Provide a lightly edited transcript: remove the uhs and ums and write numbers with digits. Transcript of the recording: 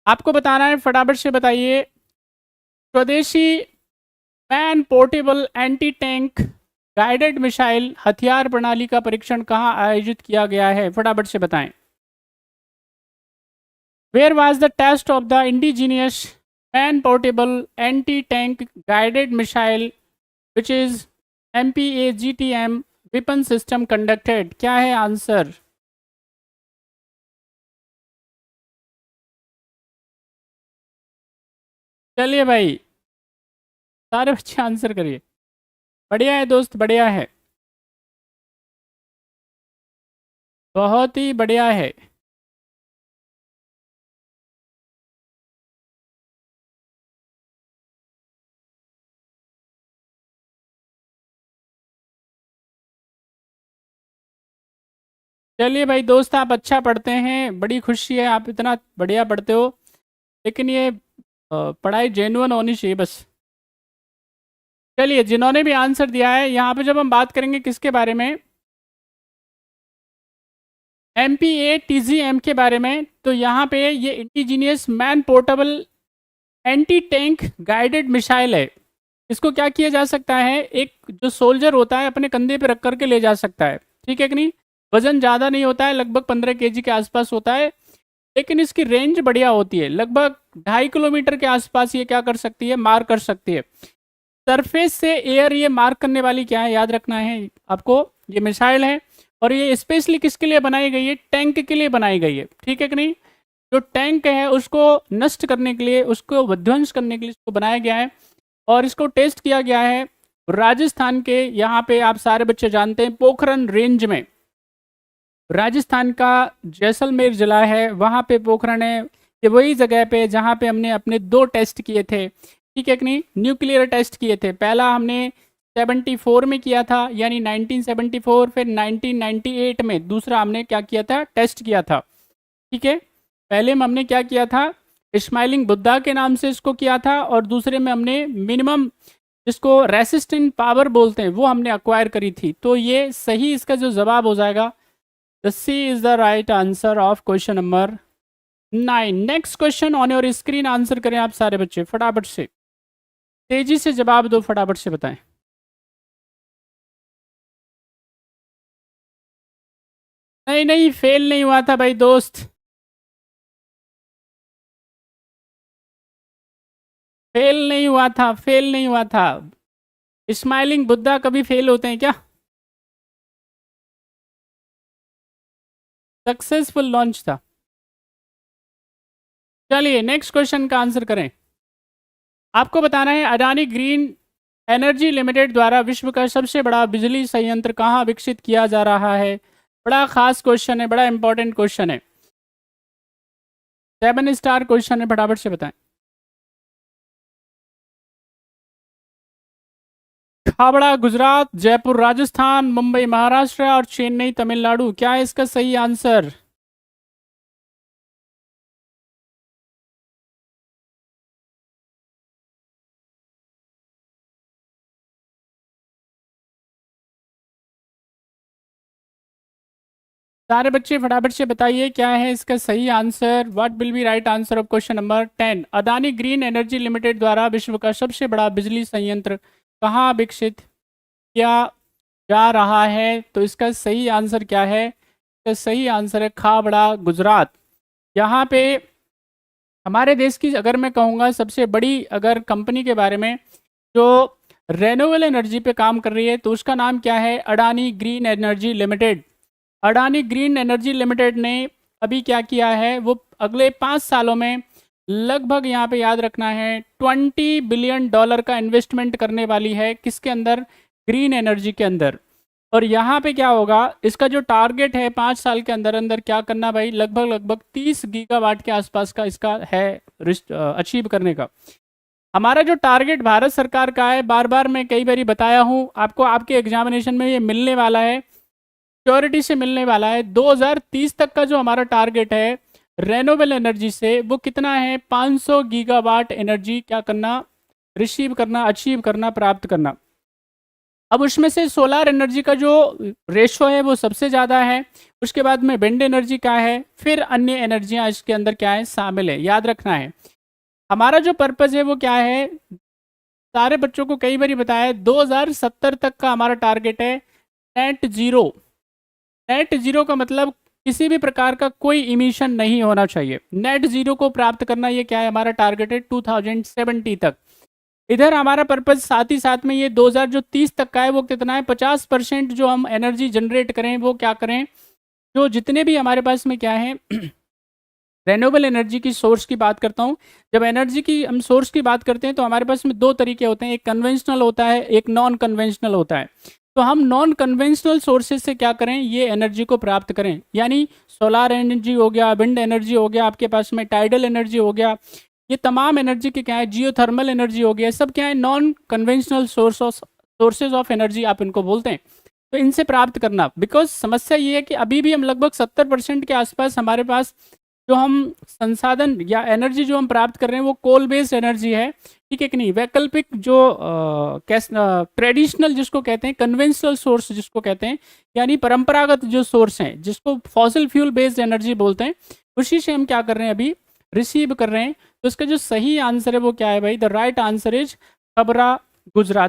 आपको बताना है, फटाफट से बताइए। स्वदेशी man portable anti tank guided missile हथियार प्रणाली का परीक्षण कहाँ आयोजित किया गया है? फटाफट से बताएं। Where was the test of the indigenous man portable anti tank guided missile which is MPAGTM weapon system conducted? क्या है आंसर? चलिए भाई, सारे बच्चे आंसर करिए। बढ़िया है दोस्त, बढ़िया है, बहुत ही बढ़िया है। चलिए भाई दोस्त, आप अच्छा पढ़ते हैं, बड़ी खुशी है, आप इतना बढ़िया पढ़ते हो। लेकिन ये पढ़ाई जेन्युइन होनी चाहिए बस। चलिए, जिन्होंने भी आंसर दिया है, यहाँ पे जब हम बात करेंगे किसके बारे में, MPATGM के बारे में, तो यहाँ पे ये indigenous man portable anti tank guided missile है। इसको क्या किया जा सकता है, एक जो सोल्जर होता है अपने कंधे पे रख करके ले जा सकता है, ठीक है कि नहीं। वजन ज़्यादा नहीं होता है, लगभग 15 kg के आसपास होता है, लेकिन इसकी रेंज बढ़िया होती है, लगभग 2.5 किलोमीटर के आसपास ये क्या कर सकती है, मार कर सकती है। सरफेस से एयर ये मार्क करने वाली क्या है, याद रखना है आपको, ये मिसाइल है। और ये स्पेशली किसके लिए बनाई गई है? टैंक के लिए बनाई गई है, ठीक है कि नहीं। जो टैंक है उसको नष्ट करने के लिए, उसको विध्वंस करने के लिए इसको बनाया गया है। और इसको टेस्ट किया गया है राजस्थान के, यहाँ पे आप सारे बच्चे जानते हैं, पोखरन रेंज में। राजस्थान का जैसलमेर जिला है, वहाँ पे पोखरण है। ये वही जगह पे जहाँ पे हमने अपने 2 टेस्ट किए थे, ठीक है कि नहीं, न्यूक्लियर टेस्ट किए थे। पहला हमने 74 में किया था, यानी 1974, फिर 1998 में दूसरा हमने क्या किया था, टेस्ट किया था, ठीक है। पहले में हमने क्या किया था, स्माइलिंग बुद्धा के नाम से इसको किया था, और दूसरे में हमने मिनिमम, जिसको रेसिस्टेंट पावर बोलते हैं, वो हमने अक्वायर करी थी। तो ये सही इसका जो जवाब हो जाएगा, the C is the right answer of question number 9। Next question on your screen, answer करें आप सारे बच्चे फटाफट से, तेजी से जवाब दो, फटाफट से बताएं। नहीं नहीं, फेल नहीं हुआ था भाई दोस्त, फेल नहीं हुआ था, फेल नहीं हुआ था। स्माइलिंग बुद्धा कभी फेल होते हैं क्या? सक्सेसफुल लॉन्च था। चलिए, नेक्स्ट क्वेश्चन का आंसर करें। आपको बताना है, अडानी ग्रीन एनर्जी लिमिटेड द्वारा विश्व का सबसे बड़ा बिजली संयंत्र कहाँ विकसित किया जा रहा है? बड़ा खास क्वेश्चन है, बड़ा इंपॉर्टेंट क्वेश्चन है, 7 स्टार क्वेश्चन है, फटाफट से बताएं। खाबड़ा गुजरात, जयपुर राजस्थान, मुंबई महाराष्ट्र और चेन्नई तमिलनाडु, क्या है इसका सही आंसर? सारे बच्चे फटाफट से बताइए, क्या है इसका सही answer? What will be right answer of question number 10? Adani green energy limited द्वारा विश्व का सबसे बड़ा बिजली संयंत्र कहाँ विकसित किया जा रहा है? तो इसका सही आंसर क्या है? इसका सही आंसर है खाबड़ा गुजरात। यहाँ पे हमारे देश की, अगर मैं कहूँगा सबसे बड़ी अगर कंपनी के बारे में जो रेन्यूएबल एनर्जी पे काम कर रही है, तो उसका नाम क्या है? Adani green energy limited. Adani green energy limited ने अभी क्या किया है, वो अगले 5 सालों में लगभग, यहाँ पे याद रखना है, $20 बिलियन का इन्वेस्टमेंट करने वाली है, किसके अंदर? ग्रीन एनर्जी के अंदर। और यहाँ पे क्या होगा, इसका जो टारगेट है 5 साल के अंदर अंदर क्या करना भाई, लगभग लगभग 30 गीगावाट के आसपास का इसका है अचीव करने का। हमारा जो टारगेट भारत सरकार का है, बार बार मैं कई बार बताया हूँ आपको, आपके एग्जामिनेशन में ये मिलने वाला है, श्योरिटी से मिलने वाला है। 2030 तक का जो हमारा टारगेट है रेन्यूएबल एनर्जी से, वो कितना है? 500 गीगावाट एनर्जी क्या करना, रिसीव करना, अचीव करना, प्राप्त करना। अब उसमें से सोलार एनर्जी का जो रेशो है वो सबसे ज़्यादा है, उसके बाद में विंड एनर्जी का है, फिर अन्य एनर्जियाँ इसके अंदर क्या है शामिल है, याद रखना है। हमारा जो पर्पज़ है वो क्या है, सारे बच्चों को कई बार बताया है 2070 तक का हमारा टारगेट है नेट जीरो। नेट जीरो का मतलब किसी भी प्रकार का कोई इमिशन नहीं होना चाहिए। नेट जीरो को प्राप्त करना ये क्या है, हमारा टारगेट है 2070 तक। इधर हमारा पर्पज साथ ही साथ में ये 2030 तक का है, वो कितना है 50% जो हम एनर्जी जनरेट करें वो क्या करें, जो जितने भी हमारे पास में क्या है रेन्यूएबल एनर्जी की सोर्स की बात करता हूँ। जब एनर्जी की हम सोर्स की बात करते हैं तो हमारे पास में दो तरीके होते हैं, एक कन्वेंशनल होता है, एक नॉन कन्वेंशनल होता है। तो हम नॉन कन्वेंशनल सोर्सेज से क्या करें, ये एनर्जी को प्राप्त करें, यानी सोलार एनर्जी हो गया, विंड एनर्जी हो गया, आपके पास में टाइडल एनर्जी हो गया, ये तमाम एनर्जी के क्या है, जियोथर्मल एनर्जी हो गया, सब क्या है non conventional sources of energy आप इनको बोलते हैं। तो इनसे प्राप्त करना, बिकॉज समस्या ये है कि अभी भी हम लगभग 70% के आसपास हमारे पास जो हम संसाधन या एनर्जी जो हम प्राप्त कर रहे हैं वो कोल बेस्ड एनर्जी है, ठीक है कि नहीं। वैकल्पिक जो ट्रेडिशनल जिसको कहते हैं, कन्वेंशनल सोर्स जिसको कहते हैं, यानी परंपरागत जो सोर्स हैं जिसको फॉसिल फ्यूल बेस्ड एनर्जी बोलते हैं, उसी से हम क्या कर रहे हैं अभी रिसीव कर रहे हैं। तो इसका जो सही आंसर है वो क्या है भाई, द राइट आंसर इज खबरा गुजरात।